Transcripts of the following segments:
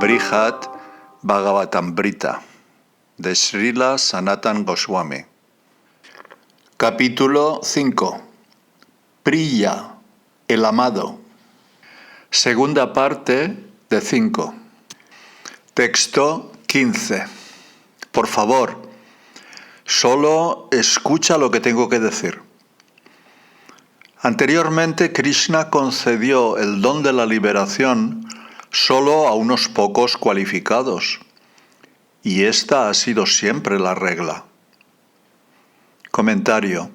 Brihad Bhagavatamrita de Srila Sanatana Goswami. Capítulo 5. Priya, el amado. Segunda parte de 5. Texto 15. Por favor, solo escucha lo que tengo que decir. Anteriormente, Krishna concedió el don de la liberación solo a unos pocos cualificados, y esta ha sido siempre la regla. Comentario.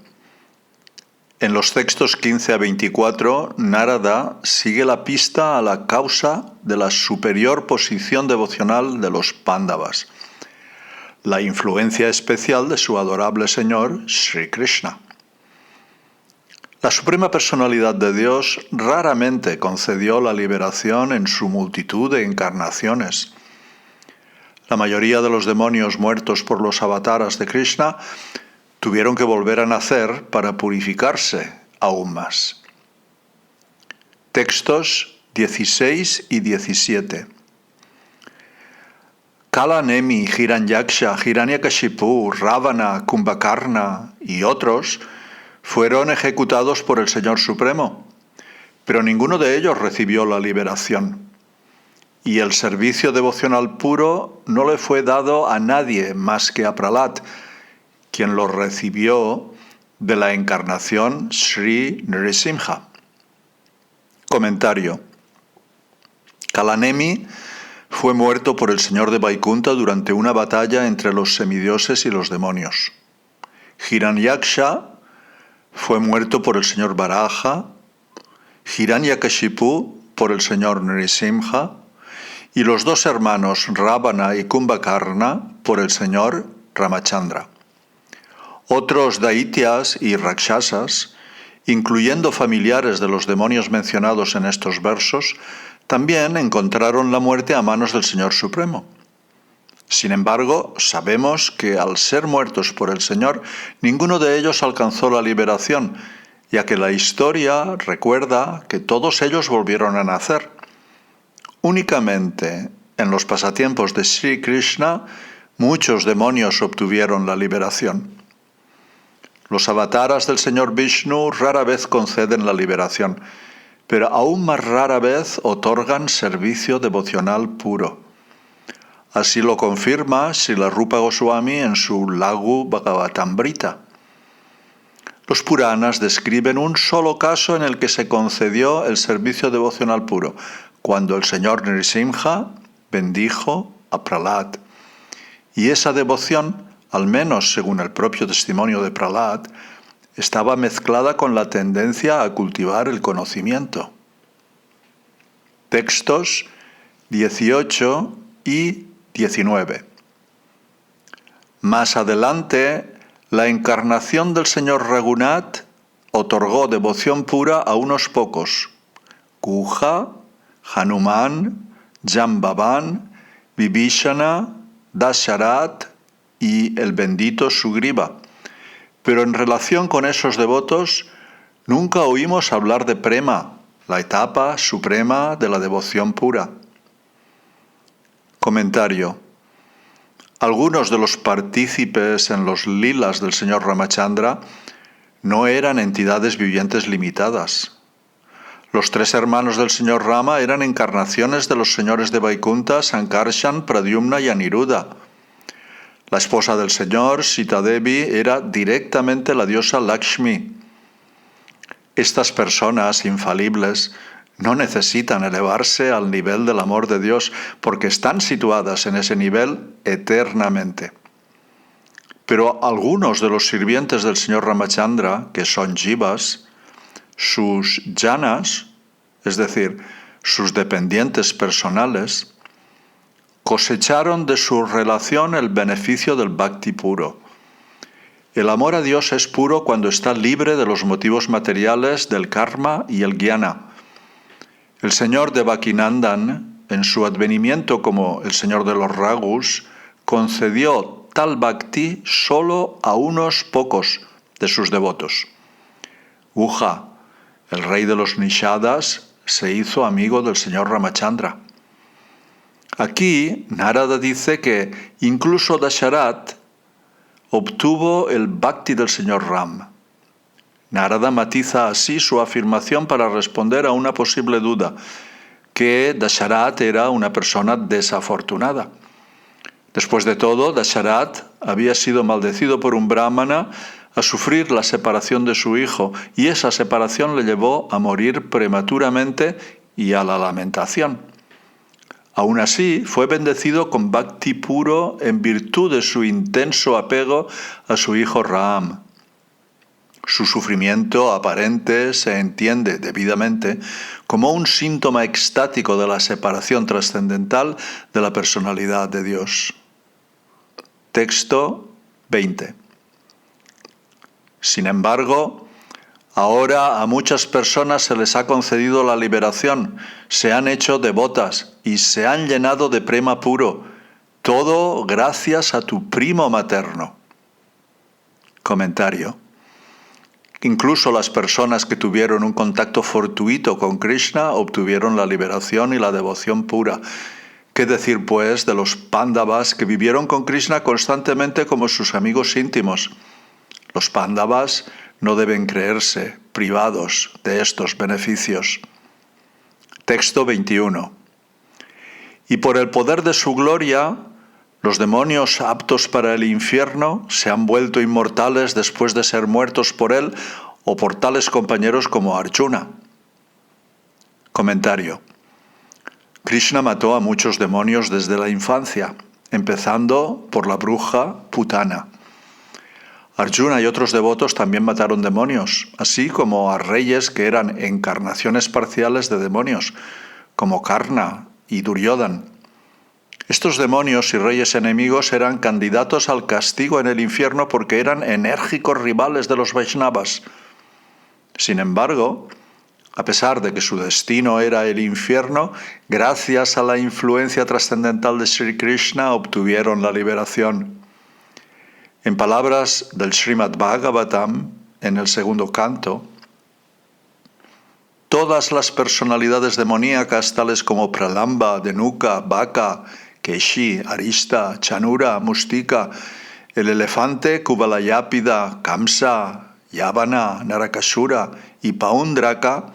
En los textos 15 a 24, Narada sigue la pista a la causa de la superior posición devocional de los Pándavas, la influencia especial de su adorable Señor, Sri Krishna. La Suprema Personalidad de Dios raramente concedió la liberación en su multitud de encarnaciones. La mayoría de los demonios muertos por los avataras de Krishna tuvieron que volver a nacer para purificarse aún más. Textos 16 y 17. Kala Nemi, Hiranyaksha, Hiranyakashipu, Ravana, Kumbhakarna y otros fueron ejecutados por el Señor Supremo, pero ninguno de ellos recibió la liberación. Y el servicio devocional puro no le fue dado a nadie más que a Prahlad, quien lo recibió de la encarnación Sri Nrisimha. Comentario. Kalanemi fue muerto por el Señor de Vaikunta durante una batalla entre los semidioses y los demonios. Hiranyaksha fue muerto por el señor Varaha, Hiranyakashipu por el señor Nrisimha y los dos hermanos Ravana y Kumbhakarna por el señor Ramachandra. Otros daityas y rakshasas, incluyendo familiares de los demonios mencionados en estos versos, también encontraron la muerte a manos del Señor Supremo. Sin embargo, sabemos que al ser muertos por el Señor, ninguno de ellos alcanzó la liberación, ya que la historia recuerda que todos ellos volvieron a nacer. Únicamente en los pasatiempos de Sri Krishna, muchos demonios obtuvieron la liberación. Los avataras del Señor Vishnu rara vez conceden la liberación, pero aún más rara vez otorgan servicio devocional puro. Así lo confirma Srila Rupa Goswami en su Lagu Bhagavatamrita. Los Puranas describen un solo caso en el que se concedió el servicio devocional puro, cuando el señor Nrisimha bendijo a Prahlad. Y esa devoción, al menos según el propio testimonio de Prahlad, estaba mezclada con la tendencia a cultivar el conocimiento. Textos 18 y 19. Más adelante, la encarnación del señor Raghunath otorgó devoción pura a unos pocos: Guha, Hanuman, Jambavan, Vibhishana, Dasharat y el bendito Sugriva. Pero en relación con esos devotos, nunca oímos hablar de Prema, la etapa suprema de la devoción pura. Comentario. Algunos de los partícipes en los lilas del señor Ramachandra no eran entidades vivientes limitadas. Los tres hermanos del señor Rama eran encarnaciones de los señores de Vaikunta, Sankarshan, Pradyumna y Aniruddha. La esposa del señor, Sita Devi, era directamente la diosa Lakshmi. Estas personas infalibles no necesitan elevarse al nivel del amor de Dios porque están situadas en ese nivel eternamente. Pero algunos de los sirvientes del señor Ramachandra, que son jivas, sus janas, es decir, sus dependientes personales, cosecharon de su relación el beneficio del bhakti puro. El amor a Dios es puro cuando está libre de los motivos materiales del karma y el jnana. El señor Devakinandan, en su advenimiento como el señor de los ragus, concedió tal bhakti solo a unos pocos de sus devotos. Guha, el rey de los Nishadas, se hizo amigo del señor Ramachandra. Aquí Narada dice que incluso Dasharat obtuvo el bhakti del señor Ram. Narada matiza así su afirmación para responder a una posible duda, que Dasharat era una persona desafortunada. Después de todo, Dasharat había sido maldecido por un brahmana a sufrir la separación de su hijo, y esa separación le llevó a morir prematuramente y a la lamentación. Aún así, fue bendecido con bhakti puro en virtud de su intenso apego a su hijo Ram. Su sufrimiento aparente se entiende debidamente como un síntoma extático de la separación trascendental de la personalidad de Dios. Texto 20. Sin embargo, ahora a muchas personas se les ha concedido la liberación, se han hecho devotas y se han llenado de prema puro, todo gracias a tu primo materno. Comentario. Incluso las personas que tuvieron un contacto fortuito con Krishna obtuvieron la liberación y la devoción pura. ¿Qué decir, pues, de los Pándavas que vivieron con Krishna constantemente como sus amigos íntimos? Los Pándavas no deben creerse privados de estos beneficios. Texto 21. Y por el poder de su gloria, los demonios aptos para el infierno se han vuelto inmortales después de ser muertos por él o por tales compañeros como Arjuna. Comentario. Krishna mató a muchos demonios desde la infancia, empezando por la bruja Putana. Arjuna y otros devotos también mataron demonios, así como a reyes que eran encarnaciones parciales de demonios, como Karna y Duryodhana. Estos demonios y reyes enemigos eran candidatos al castigo en el infierno porque eran enérgicos rivales de los Vaishnavas. Sin embargo, a pesar de que su destino era el infierno, gracias a la influencia trascendental de Sri Krishna obtuvieron la liberación. En palabras del Srimad Bhagavatam, en el segundo canto, todas las personalidades demoníacas tales como Pralamba, Denuka, Baka, Keshi, Arista, Chanura, Mustika, el elefante, Kuvalayapida, Kamsa, Yavana, Narakasura y Paundraka,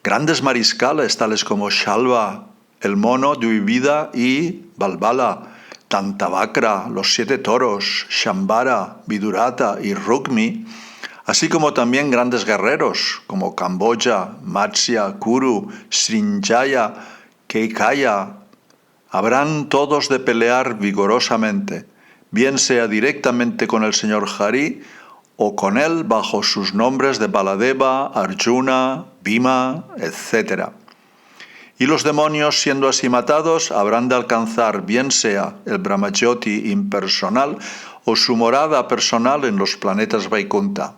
grandes mariscales tales como Shalva, el mono, Dvivida y Balbala, Tantavakra, los 7 toros, Shambhara, Vidurata y Rukmi, así como también grandes guerreros como Kamboja, Matsya, Kuru, Srinjaya, Keikaya, habrán todos de pelear vigorosamente, bien sea directamente con el señor Hari o con él bajo sus nombres de Baladeva, Arjuna, Bhima, etc. Y los demonios, siendo así matados, habrán de alcanzar bien sea el Brahmajyoti impersonal o su morada personal en los planetas Vaikunta.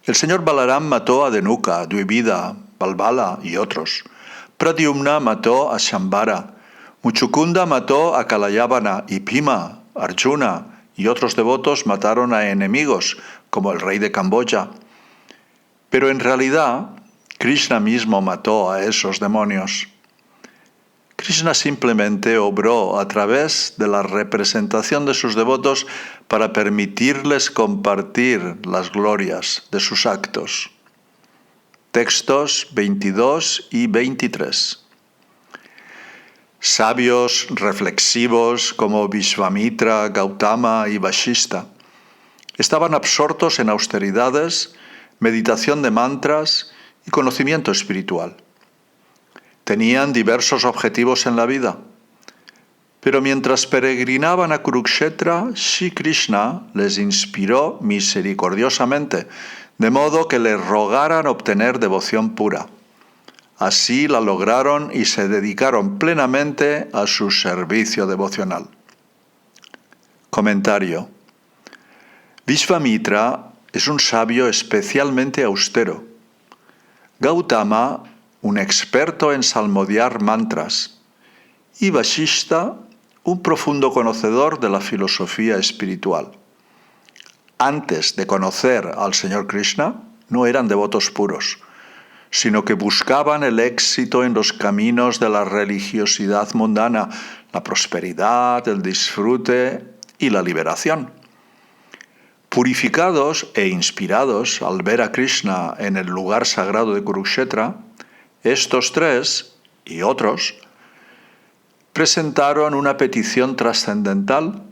El señor Balaram mató a Denuka, Dvivida, Balbala y otros. Pradyumna mató a Shambhara. Muchukunda mató a Kalayavana y Bhima, Arjuna y otros devotos mataron a enemigos, como el rey de Camboya. Pero en realidad, Krishna mismo mató a esos demonios. Krishna simplemente obró a través de la representación de sus devotos para permitirles compartir las glorias de sus actos. Textos 22 y 23. Sabios reflexivos como Vishvamitra, Gautama y Vashishta estaban absortos en austeridades, meditación de mantras y conocimiento espiritual. Tenían diversos objetivos en la vida, pero mientras peregrinaban a Kurukshetra, Shri Krishna les inspiró misericordiosamente, de modo que le rogaran obtener devoción pura. Así la lograron y se dedicaron plenamente a su servicio devocional. Comentario. Vishvamitra es un sabio especialmente austero. Gautama, un experto en salmodiar mantras. Y Vashishta, un profundo conocedor de la filosofía espiritual. Antes de conocer al Señor Krishna, no eran devotos puros. sino que buscaban el éxito en los caminos de la religiosidad mundana, la prosperidad, el disfrute y la liberación. Purificados e inspirados al ver a Krishna en el lugar sagrado de Kurukshetra, estos tres y otros presentaron una petición trascendental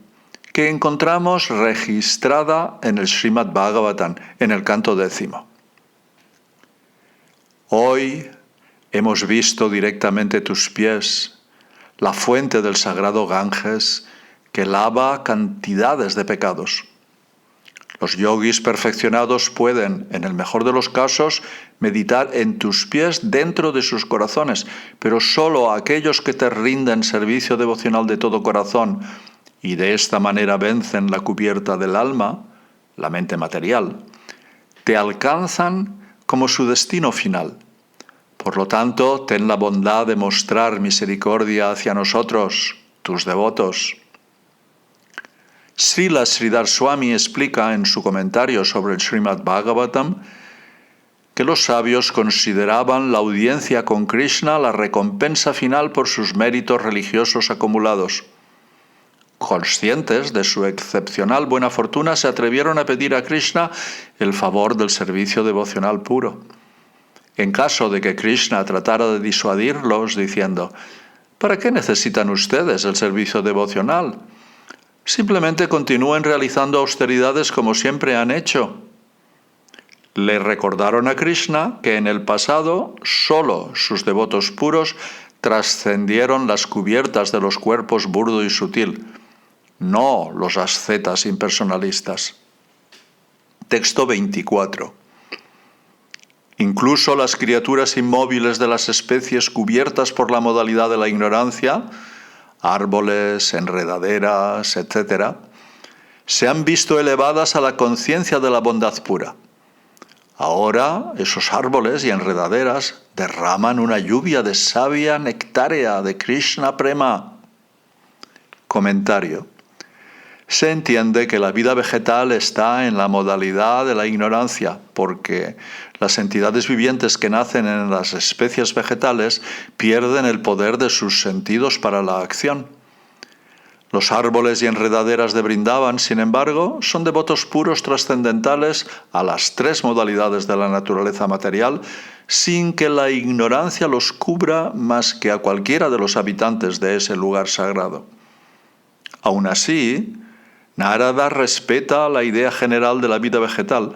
que encontramos registrada en el Srimad Bhagavatam, en el canto 10. Hoy hemos visto directamente tus pies, la fuente del sagrado Ganges que lava cantidades de pecados. Los yogis perfeccionados pueden, en el mejor de los casos, meditar en tus pies dentro de sus corazones, pero solo aquellos que te rinden servicio devocional de todo corazón y de esta manera vencen la cubierta del alma, la mente material, te alcanzan como su destino final. Por lo tanto, ten la bondad de mostrar misericordia hacia nosotros, tus devotos. Srila Sridhar Swami explica en su comentario sobre el Srimad Bhagavatam que los sabios consideraban la audiencia con Krishna la recompensa final por sus méritos religiosos acumulados. Conscientes de su excepcional buena fortuna, se atrevieron a pedir a Krishna el favor del servicio devocional puro. En caso de que Krishna tratara de disuadirlos diciendo: ¿para qué necesitan ustedes el servicio devocional? Simplemente continúen realizando austeridades como siempre han hecho. Le recordaron a Krishna que en el pasado solo sus devotos puros trascendieron las cubiertas de los cuerpos burdo y sutil, no los ascetas impersonalistas. Texto 24. Incluso las criaturas inmóviles de las especies cubiertas por la modalidad de la ignorancia, árboles, enredaderas, etc., se han visto elevadas a la conciencia de la bondad pura. Ahora esos árboles y enredaderas derraman una lluvia de savia nectárea de Krishna Prema. Comentario. Se entiende que la vida vegetal está en la modalidad de la ignorancia, porque las entidades vivientes que nacen en las especies vegetales pierden el poder de sus sentidos para la acción. Los árboles y enredaderas de Vrindavan, sin embargo, son devotos puros trascendentales a las tres modalidades de la naturaleza material, sin que la ignorancia los cubra más que a cualquiera de los habitantes de ese lugar sagrado. Aún así, Narada respeta la idea general de la vida vegetal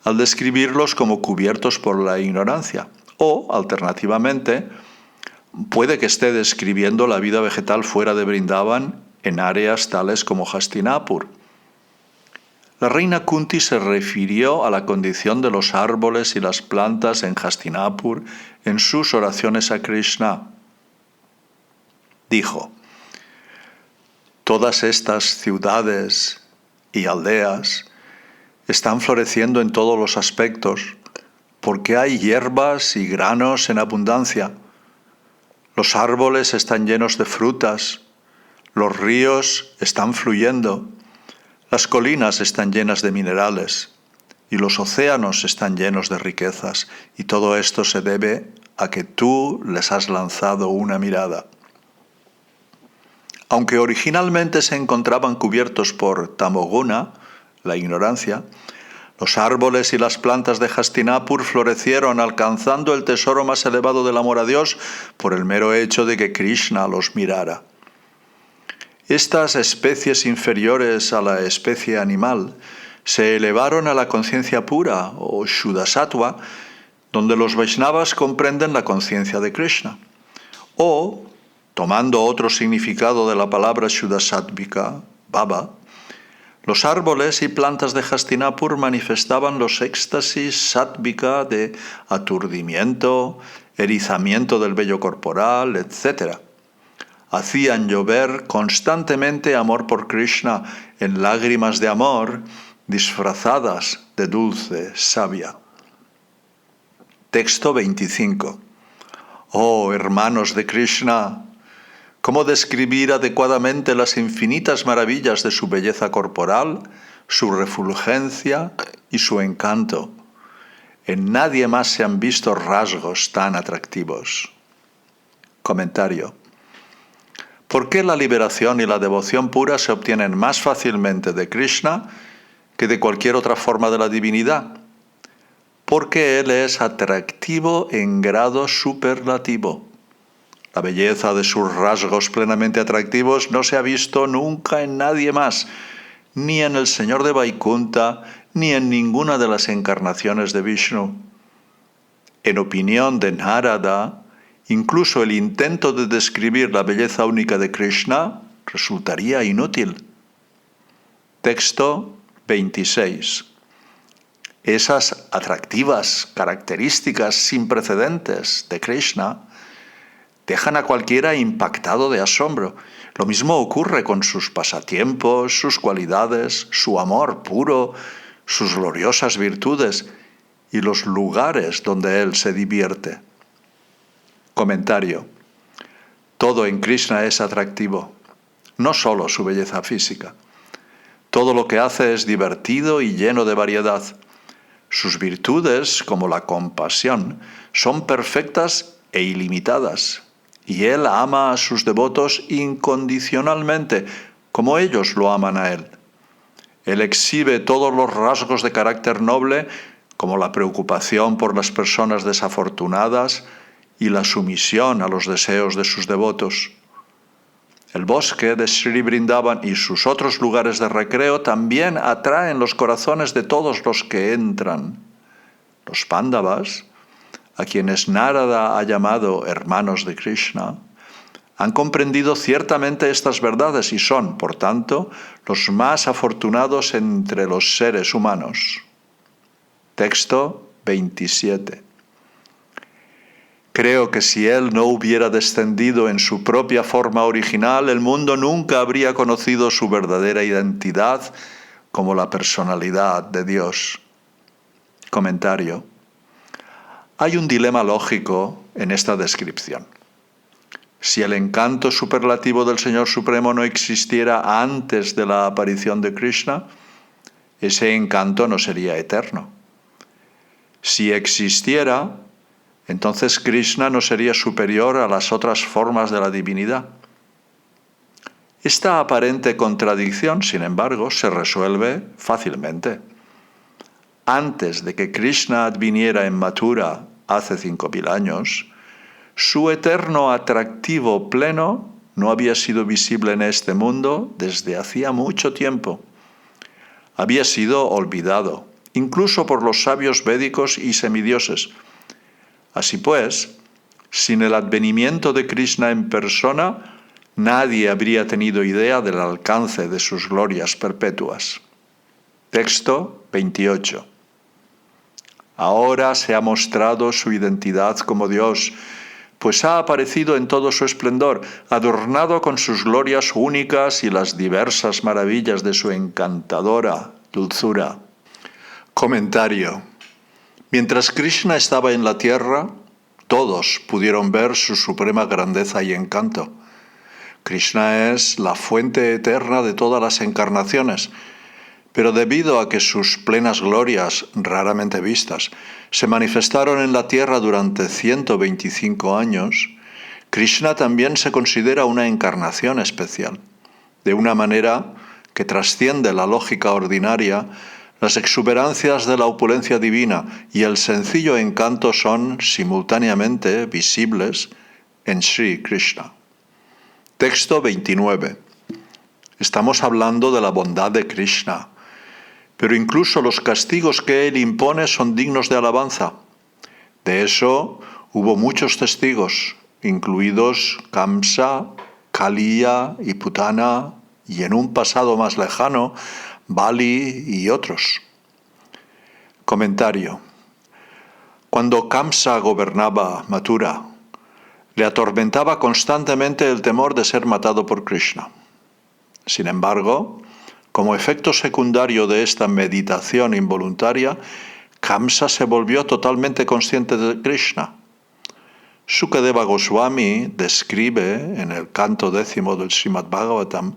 al describirlos como cubiertos por la ignorancia, o, alternativamente, puede que esté describiendo la vida vegetal fuera de Vrindavan en áreas tales como Hastinapur. La reina Kunti se refirió a la condición de los árboles y las plantas en Hastinapur en sus oraciones a Krishna. Dijo: todas estas ciudades y aldeas están floreciendo en todos los aspectos, porque hay hierbas y granos en abundancia. Los árboles están llenos de frutas, los ríos están fluyendo, las colinas están llenas de minerales y los océanos están llenos de riquezas, y todo esto se debe a que tú les has lanzado una mirada. Aunque originalmente se encontraban cubiertos por tamoguna, la ignorancia, los árboles y las plantas de Hastinapur florecieron alcanzando el tesoro más elevado del amor a Dios por el mero hecho de que Krishna los mirara. Estas especies inferiores a la especie animal se elevaron a la conciencia pura, o Shuddha-sattva, donde los Vaishnavas comprenden la conciencia de Krishna. O, tomando otro significado de la palabra Shuddha-sattvika, Baba, los árboles y plantas de Hastinapur manifestaban los éxtasis sáttvika de aturdimiento, erizamiento del vello corporal, etc. Hacían llover constantemente amor por Krishna en lágrimas de amor disfrazadas de dulce savia. Texto 25. Oh hermanos de Krishna, ¿cómo describir adecuadamente las infinitas maravillas de su belleza corporal, su refulgencia y su encanto? En nadie más se han visto rasgos tan atractivos. Comentario. ¿Por qué la liberación y la devoción pura se obtienen más fácilmente de Krishna que de cualquier otra forma de la divinidad? Porque Él es atractivo en grado superlativo. La belleza de sus rasgos plenamente atractivos no se ha visto nunca en nadie más, ni en el Señor de Vaikunta, ni en ninguna de las encarnaciones de Vishnu. En opinión de Narada, incluso el intento de describir la belleza única de Krishna resultaría inútil. Texto 26. Esas atractivas características sin precedentes de Krishna dejan a cualquiera impactado de asombro. Lo mismo ocurre con sus pasatiempos, sus cualidades, su amor puro, sus gloriosas virtudes y los lugares donde él se divierte. Comentario. Todo en Krishna es atractivo, no solo su belleza física. Todo lo que hace es divertido y lleno de variedad. Sus virtudes, como la compasión, son perfectas e ilimitadas, y él ama a sus devotos incondicionalmente, como ellos lo aman a él. Él exhibe todos los rasgos de carácter noble, como la preocupación por las personas desafortunadas y la sumisión a los deseos de sus devotos. El bosque de Sri Vrindavan y sus otros lugares de recreo también atraen los corazones de todos los que entran. Los Pándavas, a quienes Narada ha llamado hermanos de Krishna, han comprendido ciertamente estas verdades y son, por tanto, los más afortunados entre los seres humanos. Texto 27. Creo que si él no hubiera descendido en su propia forma original, el mundo nunca habría conocido su verdadera identidad como la personalidad de Dios. Comentario. Hay un dilema lógico en esta descripción. Si el encanto superlativo del Señor Supremo no existiera antes de la aparición de Krishna, ese encanto no sería eterno. Si existiera, entonces Krishna no sería superior a las otras formas de la divinidad. Esta aparente contradicción, sin embargo, se resuelve fácilmente. Antes de que Krishna adviniera en Mathura hace 5.000 años, su eterno atractivo pleno no había sido visible en este mundo desde hacía mucho tiempo. Había sido olvidado, incluso por los sabios védicos y semidioses. Así pues, sin el advenimiento de Krishna en persona, nadie habría tenido idea del alcance de sus glorias perpetuas. Texto 28. Ahora se ha mostrado su identidad como Dios, pues ha aparecido en todo su esplendor, adornado con sus glorias únicas y las diversas maravillas de su encantadora dulzura. Comentario. Mientras Krishna estaba en la tierra, todos pudieron ver su suprema grandeza y encanto. Krishna es la fuente eterna de todas las encarnaciones, pero debido a que sus plenas glorias, raramente vistas, se manifestaron en la tierra durante 125 años, Krishna también se considera una encarnación especial. De una manera que trasciende la lógica ordinaria, las exuberancias de la opulencia divina y el sencillo encanto son simultáneamente visibles en Sri Krishna. Texto 29. Estamos hablando de la bondad de Krishna, pero incluso los castigos que él impone son dignos de alabanza. De eso hubo muchos testigos, incluidos Kamsa, Kaliya y Putana, y en un pasado más lejano, Bali y otros. Comentario. Cuando Kamsa gobernaba Mathura, le atormentaba constantemente el temor de ser matado por Krishna. Sin embargo, como efecto secundario de esta meditación involuntaria, Kamsa se volvió totalmente consciente de Krishna. Sukadeva Goswami describe en el canto 10 del Srimad Bhagavatam: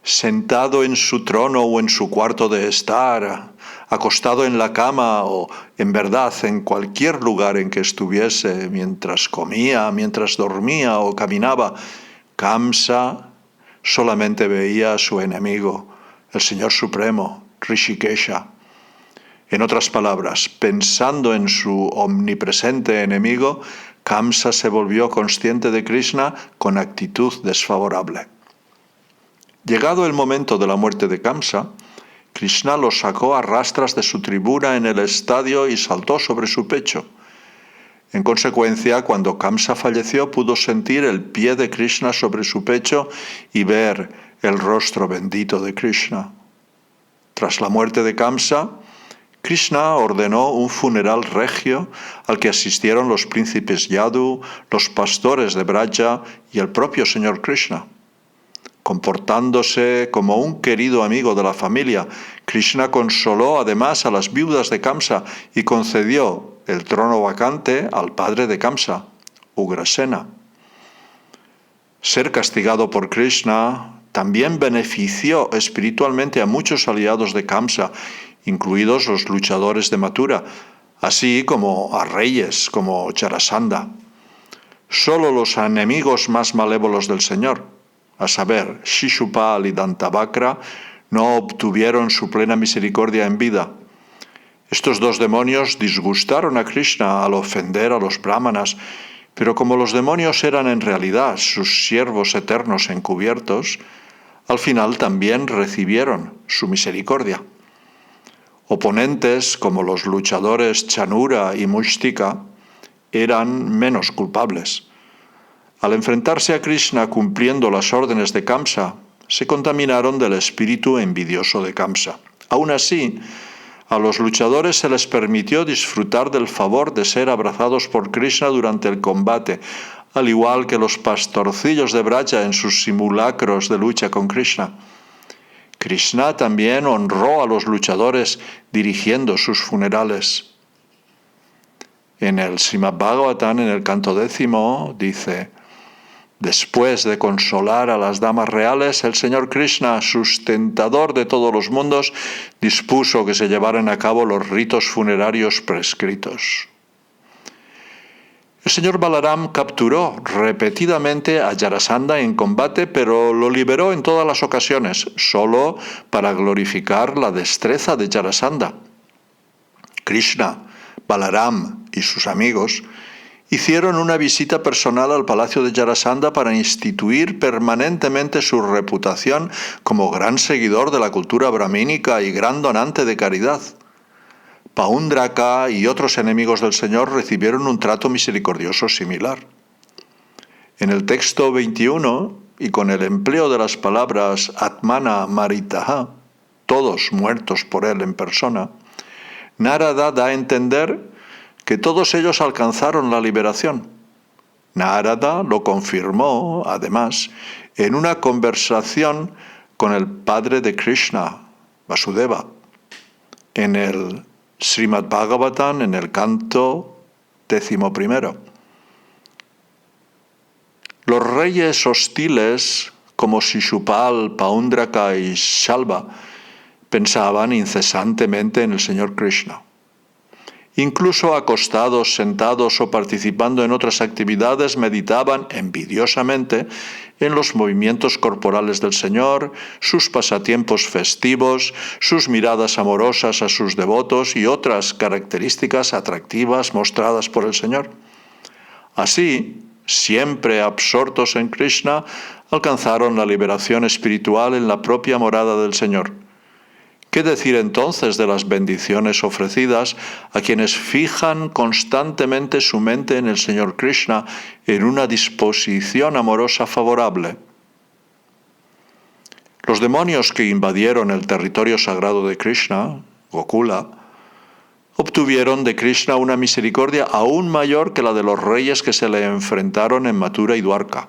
sentado en su trono o en su cuarto de estar, acostado en la cama o, en verdad, en cualquier lugar en que estuviese, mientras comía, mientras dormía o caminaba, Kamsa solamente veía a su enemigo, el Señor Supremo, Rishikesha. En otras palabras, pensando en su omnipresente enemigo, Kamsa se volvió consciente de Krishna con actitud desfavorable. Llegado el momento de la muerte de Kamsa, Krishna lo sacó a rastras de su tribuna en el estadio y saltó sobre su pecho. En consecuencia, cuando Kamsa falleció, pudo sentir el pie de Krishna sobre su pecho y ver el rostro bendito de Krishna. Tras la muerte de Kamsa, Krishna ordenó un funeral regio al que asistieron los príncipes Yadu, los pastores de Braja y el propio Señor Krishna. Comportándose como un querido amigo de la familia, Krishna consoló además a las viudas de Kamsa y concedió el trono vacante al padre de Kamsa, Ugrasena. Ser castigado por Krishna también benefició espiritualmente a muchos aliados de Kamsa, incluidos los luchadores de Mathura, así como a reyes como Jarasandha. Solo los enemigos más malévolos del Señor, a saber, Shishupal y Dantavakra, no obtuvieron su plena misericordia en vida. Estos dos demonios disgustaron a Krishna al ofender a los brahmanas, pero como los demonios eran en realidad sus siervos eternos encubiertos, al final también recibieron su misericordia. Oponentes como los luchadores Chanura y Mushtika eran menos culpables. Al enfrentarse a Krishna cumpliendo las órdenes de Kamsa, se contaminaron del espíritu envidioso de Kamsa. Aún así, a los luchadores se les permitió disfrutar del favor de ser abrazados por Krishna durante el combate, al igual que los pastorcillos de Braja en sus simulacros de lucha con Krishna. Krishna también honró a los luchadores dirigiendo sus funerales. En el Srimad Bhagavatam, en el canto 10, dice: después de consolar a las damas reales, el Señor Krishna, sustentador de todos los mundos, dispuso que se llevaran a cabo los ritos funerarios prescritos. El señor Balaram capturó repetidamente a Jarasandha en combate, pero lo liberó en todas las ocasiones, solo para glorificar la destreza de Jarasandha. Krishna, Balaram y sus amigos hicieron una visita personal al palacio de Jarasandha para instituir permanentemente su reputación como gran seguidor de la cultura brahmínica y gran donante de caridad. Paundraka y otros enemigos del Señor recibieron un trato misericordioso similar. En el texto 21, y con el empleo de las palabras Atmana Maritaha, todos muertos por él en persona, Narada da a entender que todos ellos alcanzaron la liberación. Narada lo confirmó, además, en una conversación con el padre de Krishna, Vasudeva, en el Srimad Bhagavatam, en el canto 11. Los reyes hostiles, como Shishupal, Paundraka y Shalva, pensaban incesantemente en el Señor Krishna. Incluso acostados, sentados o participando en otras actividades, meditaban envidiosamente en los movimientos corporales del Señor, sus pasatiempos festivos, sus miradas amorosas a sus devotos y otras características atractivas mostradas por el Señor. Así, siempre absortos en Krishna, alcanzaron la liberación espiritual en la propia morada del Señor. ¿Qué decir entonces de las bendiciones ofrecidas a quienes fijan constantemente su mente en el Señor Krishna en una disposición amorosa favorable? Los demonios que invadieron el territorio sagrado de Krishna, Gokula, obtuvieron de Krishna una misericordia aún mayor que la de los reyes que se le enfrentaron en Mathura y Dwarka.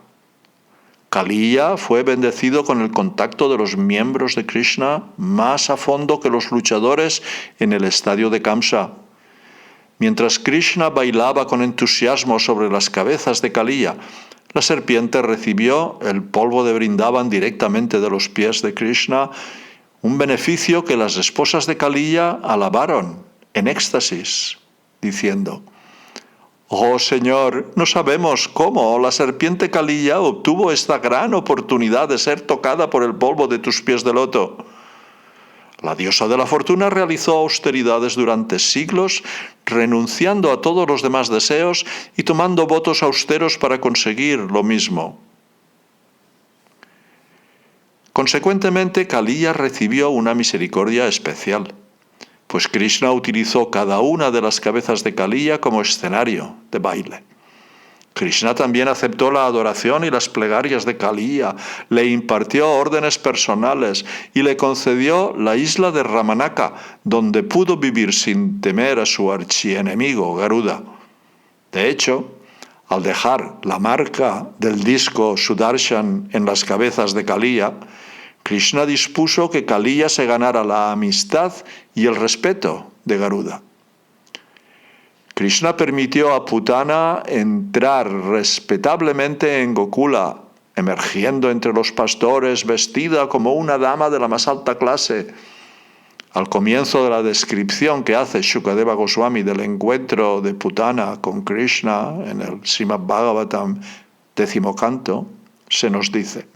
Kaliya fue bendecido con el contacto de los miembros de Krishna más a fondo que los luchadores en el estadio de Kamsa. Mientras Krishna bailaba con entusiasmo sobre las cabezas de Kaliya, la serpiente recibió el polvo de Vrindavan directamente de los pies de Krishna, un beneficio que las esposas de Kaliya alabaron en éxtasis, diciendo: «Oh Señor, no sabemos cómo la serpiente Kaliya obtuvo esta gran oportunidad de ser tocada por el polvo de tus pies de loto». La diosa de la fortuna realizó austeridades durante siglos, renunciando a todos los demás deseos y tomando votos austeros para conseguir lo mismo. Consecuentemente, Kaliya recibió una misericordia especial, pues Krishna utilizó cada una de las cabezas de Kaliya como escenario de baile. Krishna también aceptó la adoración y las plegarias de Kaliya, le impartió órdenes personales y le concedió la isla de Ramanaka, donde pudo vivir sin temer a su archienemigo Garuda. De hecho, al dejar la marca del disco Sudarshan en las cabezas de Kaliya, Krishna dispuso que Kaliya se ganara la amistad y el respeto de Garuda. Krishna permitió a Putana entrar respetablemente en Gokula, emergiendo entre los pastores vestida como una dama de la más alta clase. Al comienzo de la descripción que hace Shukadeva Goswami del encuentro de Putana con Krishna en el Srimad Bhagavatam 10º canto, se nos dice: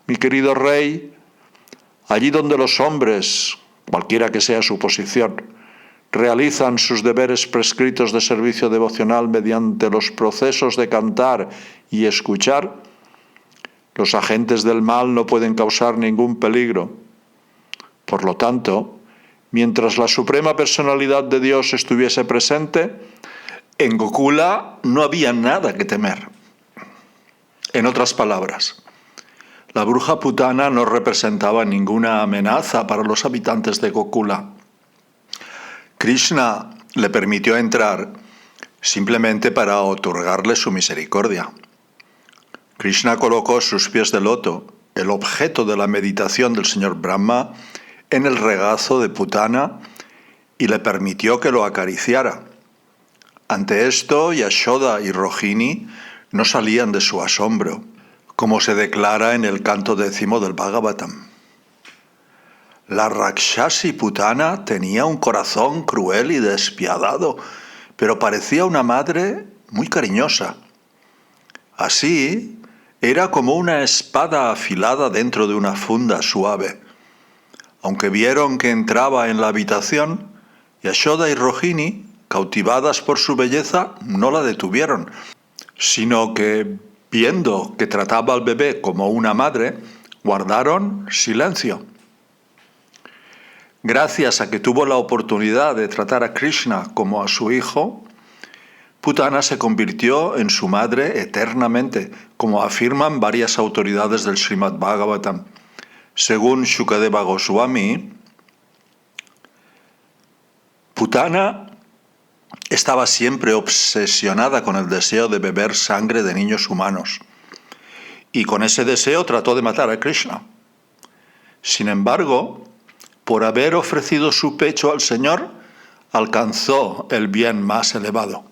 «Mi querido rey, allí donde los hombres, cualquiera que sea su posición, realizan sus deberes prescritos de servicio devocional mediante los procesos de cantar y escuchar, los agentes del mal no pueden causar ningún peligro. Por lo tanto, mientras la Suprema Personalidad de Dios estuviese presente, en Gokula no había nada que temer». En otras palabras, la bruja Putana no representaba ninguna amenaza para los habitantes de Gokula. Krishna le permitió entrar simplemente para otorgarle su misericordia. Krishna colocó sus pies de loto, el objeto de la meditación del señor Brahma, en el regazo de Putana y le permitió que lo acariciara. Ante esto, Yashoda y Rohini no salían de su asombro, como se declara en el canto 10º del Bhagavatam. La Rakshasi Putana tenía un corazón cruel y despiadado, pero parecía una madre muy cariñosa. Así, era como una espada afilada dentro de una funda suave. Aunque vieron que entraba en la habitación, Yashoda y Rohini, cautivadas por su belleza, no la detuvieron, sino que, viendo que trataba al bebé como una madre, guardaron silencio. Gracias a que tuvo la oportunidad de tratar a Krishna como a su hijo, Putana se convirtió en su madre eternamente, como afirman varias autoridades del Srimad Bhagavatam. Según Shukadeva Goswami, Putana estaba siempre obsesionada con el deseo de beber sangre de niños humanos, y con ese deseo trató de matar a Krishna. Sin embargo, por haber ofrecido su pecho al Señor, alcanzó el bien más elevado.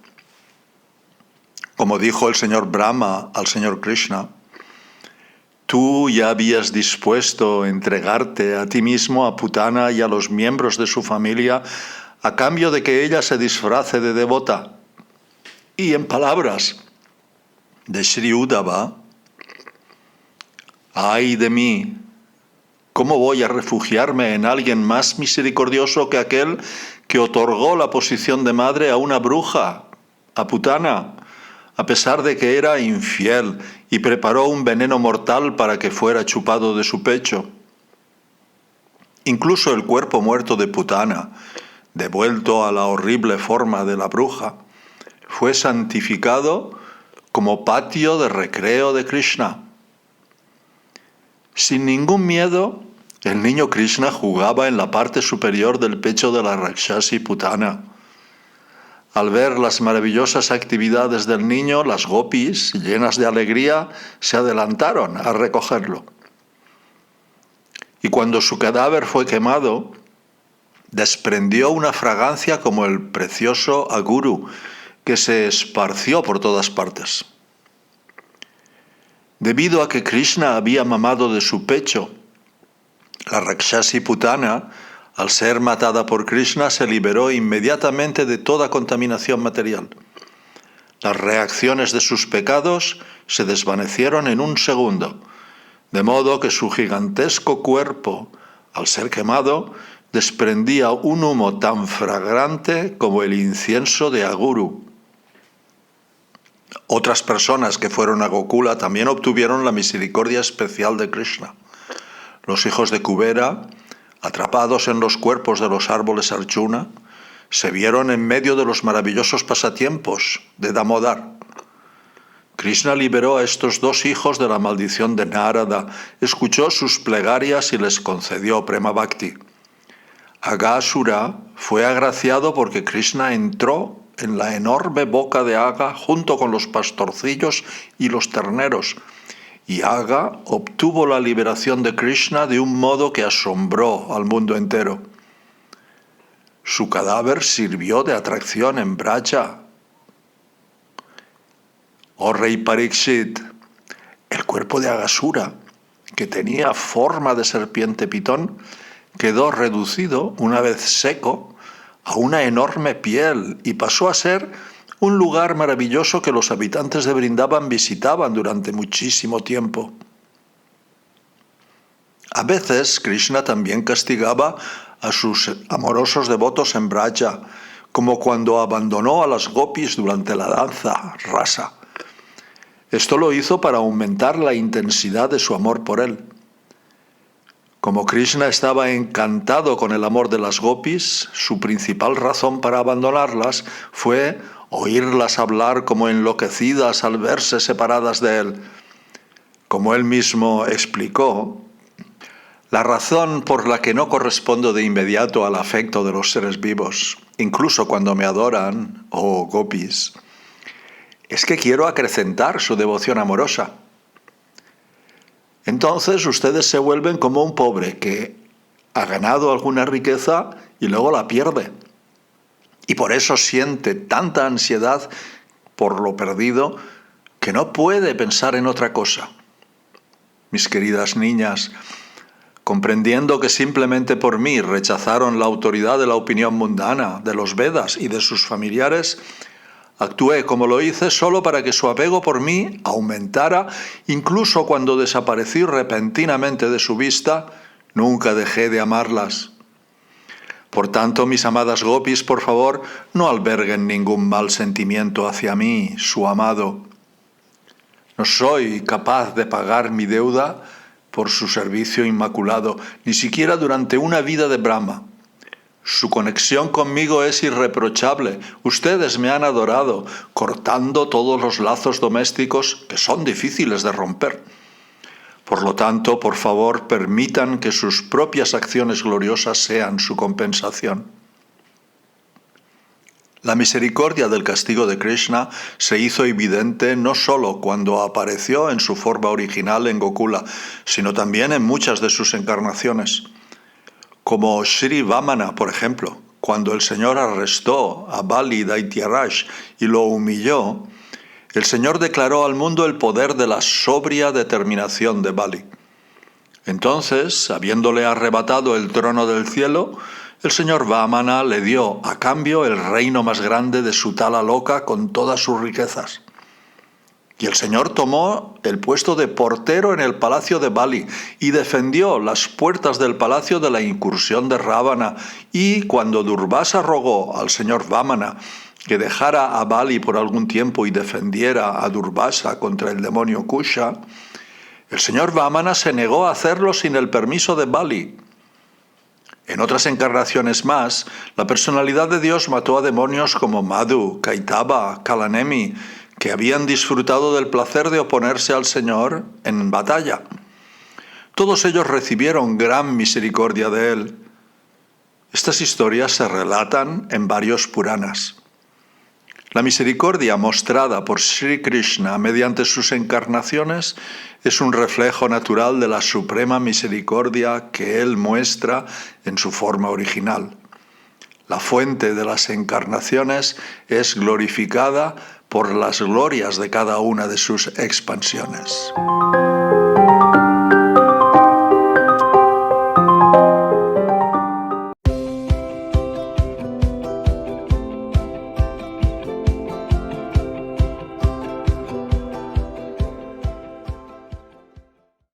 Como dijo el señor Brahma al señor Krishna: «Tú ya habías dispuesto entregarte a ti mismo a Putana y a los miembros de su familia a cambio de que ella se disfrace de devota». Y en palabras de Sri Uddhava: «Ay de mí, ¿cómo voy a refugiarme en alguien más misericordioso que aquel que otorgó la posición de madre a una bruja, a Putana, a pesar de que era infiel y preparó un veneno mortal para que fuera chupado de su pecho?» Incluso el cuerpo muerto de Putana, devuelto a la horrible forma de la bruja, fue santificado como patio de recreo de Krishna. Sin ningún miedo, el niño Krishna jugaba en la parte superior del pecho de la Rakshasi Putana. Al ver las maravillosas actividades del niño, las gopis, llenas de alegría, se adelantaron a recogerlo. Y cuando su cadáver fue quemado, desprendió una fragancia como el precioso aguru, que se esparció por todas partes. Debido a que Krishna había mamado de su pecho, La Rakshasi Putana, al ser matada por Krishna, se liberó inmediatamente de toda contaminación material. Las reacciones de sus pecados se desvanecieron en un segundo, de modo que su gigantesco cuerpo, al ser quemado, desprendía un humo tan fragrante como el incienso de Aguru. Otras personas que fueron a Gokula también obtuvieron la misericordia especial de Krishna. Los hijos de Kubera, atrapados en los cuerpos de los árboles Arjuna, se vieron en medio de los maravillosos pasatiempos de Damodar. Krishna liberó a estos dos hijos de la maldición de Narada, escuchó sus plegarias y les concedió Prema Bhakti. Aghasura fue agraciado porque Krishna entró en la enorme boca de Agha junto con los pastorcillos y los terneros, y Agha obtuvo la liberación de Krishna de un modo que asombró al mundo entero. Su cadáver sirvió de atracción en Braja. Oh rey Parikshit, el cuerpo de Aghasura, que tenía forma de serpiente pitón, quedó reducido, una vez seco, a una enorme piel y pasó a ser un lugar maravilloso que los habitantes de Vrindavan visitaban durante muchísimo tiempo. A veces Krishna también castigaba a sus amorosos devotos en Braja, como cuando abandonó a las gopis durante la danza rasa. Esto lo hizo para aumentar la intensidad de su amor por él. Como Krishna estaba encantado con el amor de las gopis, su principal razón para abandonarlas fue oírlas hablar como enloquecidas al verse separadas de él. Como él mismo explicó, la razón por la que no correspondo de inmediato al afecto de los seres vivos, incluso cuando me adoran, oh gopis, es que quiero acrecentar su devoción amorosa. Entonces ustedes se vuelven como un pobre que ha ganado alguna riqueza y luego la pierde. Y por eso siente tanta ansiedad por lo perdido que no puede pensar en otra cosa. Mis queridas niñas, comprendiendo que simplemente por mí rechazaron la autoridad de la opinión mundana, de los Vedas y de sus familiares, actué como lo hice solo para que su apego por mí aumentara, incluso cuando desaparecí repentinamente de su vista, nunca dejé de amarlas. Por tanto, mis amadas gopis, por favor, no alberguen ningún mal sentimiento hacia mí, su amado. No soy capaz de pagar mi deuda por su servicio inmaculado, ni siquiera durante una vida de Brahma. Su conexión conmigo es irreprochable. Ustedes me han adorado, cortando todos los lazos domésticos que son difíciles de romper. Por lo tanto, por favor, permitan que sus propias acciones gloriosas sean su compensación. La misericordia del castigo de Krishna se hizo evidente no solo cuando apareció en su forma original en Gokula, sino también en muchas de sus encarnaciones. Como Sri Vamana, por ejemplo, cuando el Señor arrestó a Bali Daityaraj y lo humilló, el Señor declaró al mundo el poder de la sobria determinación de Bali. Entonces, habiéndole arrebatado el trono del cielo, el Señor Vamana le dio a cambio el reino más grande de Sutala Loka con todas sus riquezas. Y el Señor tomó el puesto de portero en el palacio de Bali y defendió las puertas del palacio de la incursión de Ravana. Y cuando Durvasa rogó al Señor Vamana que dejara a Bali por algún tiempo y defendiera a Durvasa contra el demonio Kusha, el Señor Vamana se negó a hacerlo sin el permiso de Bali. En otras encarnaciones más, la personalidad de Dios mató a demonios como Madhu, Kaitaba, Kalanemi, que habían disfrutado del placer de oponerse al Señor en batalla. Todos ellos recibieron gran misericordia de Él. Estas historias se relatan en varios Puranas. La misericordia mostrada por Sri Krishna mediante sus encarnaciones es un reflejo natural de la suprema misericordia que Él muestra en su forma original. La fuente de las encarnaciones es glorificada por las glorias de cada una de sus expansiones.